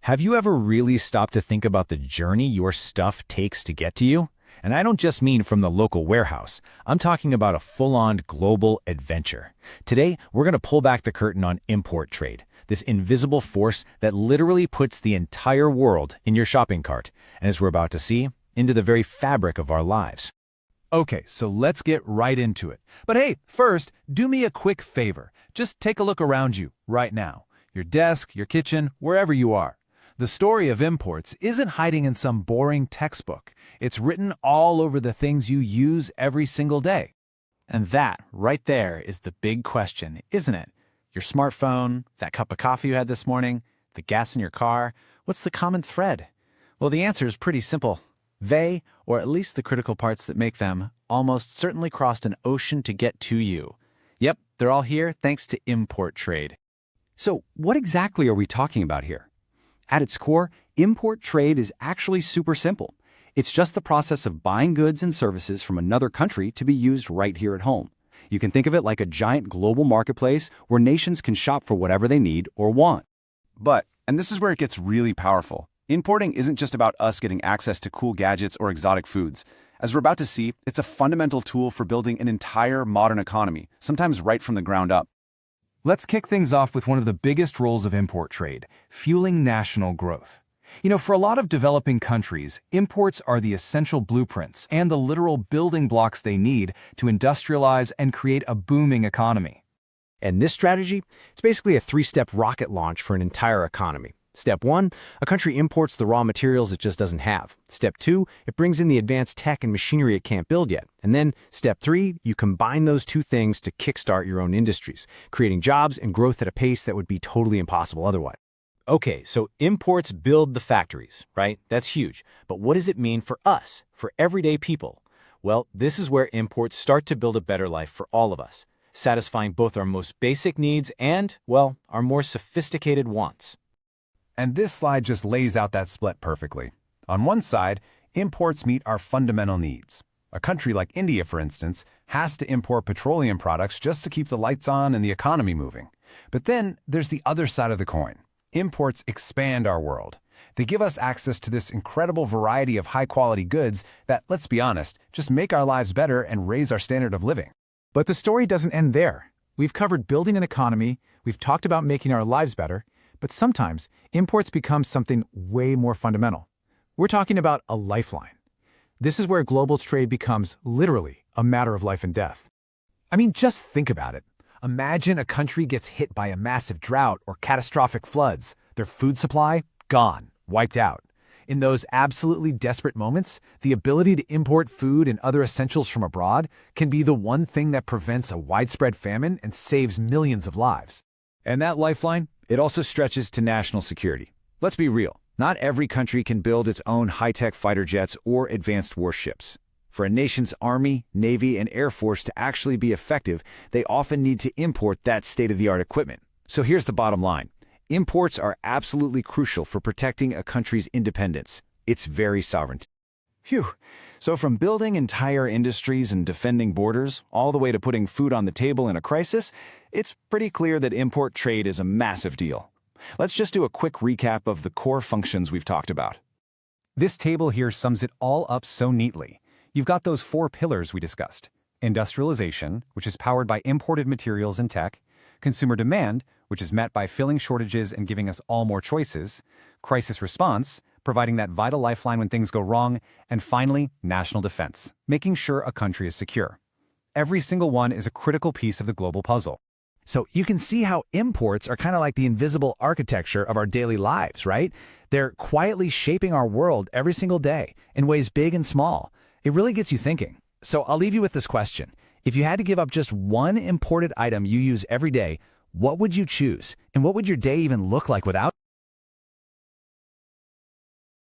Have you ever really stopped to think about the journey your stuff takes to get to you? And I don't just mean from the local warehouse. I'm talking about a full-on global adventure. Today, we're going to pull back the curtain on import trade, this invisible force that literally puts the entire world in your shopping cart, and as we're about to see, into the very fabric of our lives. Okay, so let's get right into it. But hey, first, do me a quick favor. Just take a look around you right now. Your desk, your kitchen, wherever you are. The story of imports isn't hiding in some boring textbook. It's written all over the things you use every single day. And that, right there, is the big question, isn't it? Your smartphone, that cup of coffee you had this morning, the gas in your car, what's the common thread? Well, the answer is pretty simple. They, or at least the critical parts that make them, almost certainly crossed an ocean to get to you. Yep, they're all here thanks to import trade. So what exactly are we talking about here? At its core, import trade is actually super simple. It's just the process of buying goods and services from another country to be used right here at home. You can think of it like a giant global marketplace where nations can shop for whatever they need or want. But, and this is where it gets really powerful, importing isn't just about us getting access to cool gadgets or exotic foods. As we're about to see, it's a fundamental tool for building an entire modern economy, sometimes right from the ground up. Let's kick things off with one of the biggest roles of import trade, fueling national growth. For a lot of developing countries, imports are the essential blueprints and the literal building blocks they need to industrialize and create a booming economy. And this strategy, it's basically a three-step rocket launch for an entire economy. Step 1, a country imports the raw materials it just doesn't have. Step 2, it brings in the advanced tech and machinery it can't build yet. And then, Step 3, you combine those two things to kickstart your own industries, creating jobs and growth at a pace that would be totally impossible otherwise. Okay, so imports build the factories, right? That's huge. But what does it mean for us, for everyday people? Well, this is where imports start to build a better life for all of us, satisfying both our most basic needs and, well, our more sophisticated wants. And this slide just lays out that split perfectly. On one side, imports meet our fundamental needs. A country like India, for instance, has to import petroleum products just to keep the lights on and the economy moving. But then there's the other side of the coin. Imports expand our world. They give us access to this incredible variety of high-quality goods that, let's be honest, just make our lives better and raise our standard of living. But the story doesn't end there. We've covered building an economy, we've talked about making our lives better, but sometimes imports become something way more fundamental. We're talking about a lifeline. This is where global trade becomes literally a matter of life and death. I mean, just think about it. Imagine a country gets hit by a massive drought or catastrophic floods. Their food supply, gone, wiped out. In those absolutely desperate moments, the ability to import food and other essentials from abroad can be the one thing that prevents a widespread famine and saves millions of lives. And that lifeline? It also stretches to national security. Let's be real. Not every country can build its own high-tech fighter jets or advanced warships. For a nation's army, navy, and air force to actually be effective, they often need to import that state-of-the-art equipment. So here's the bottom line. Imports are absolutely crucial for protecting a country's independence, its very sovereignty. Phew. So from building entire industries and defending borders, all the way to putting food on the table in a crisis, it's pretty clear that import trade is a massive deal. Let's just do a quick recap of the core functions we've talked about. This table here sums it all up so neatly. You've got those 4 pillars we discussed. Industrialization, which is powered by imported materials and tech. Consumer demand, which is met by filling shortages and giving us all more choices. Crisis response, providing that vital lifeline when things go wrong. And finally, national defense, making sure a country is secure. Every single one is a critical piece of the global puzzle. So you can see how imports are kind of like the invisible architecture of our daily lives, right? They're quietly shaping our world every single day in ways big and small. It really gets you thinking. So I'll leave you with this question. If you had to give up just one imported item you use every day, what would you choose? And what would your day even look like without it?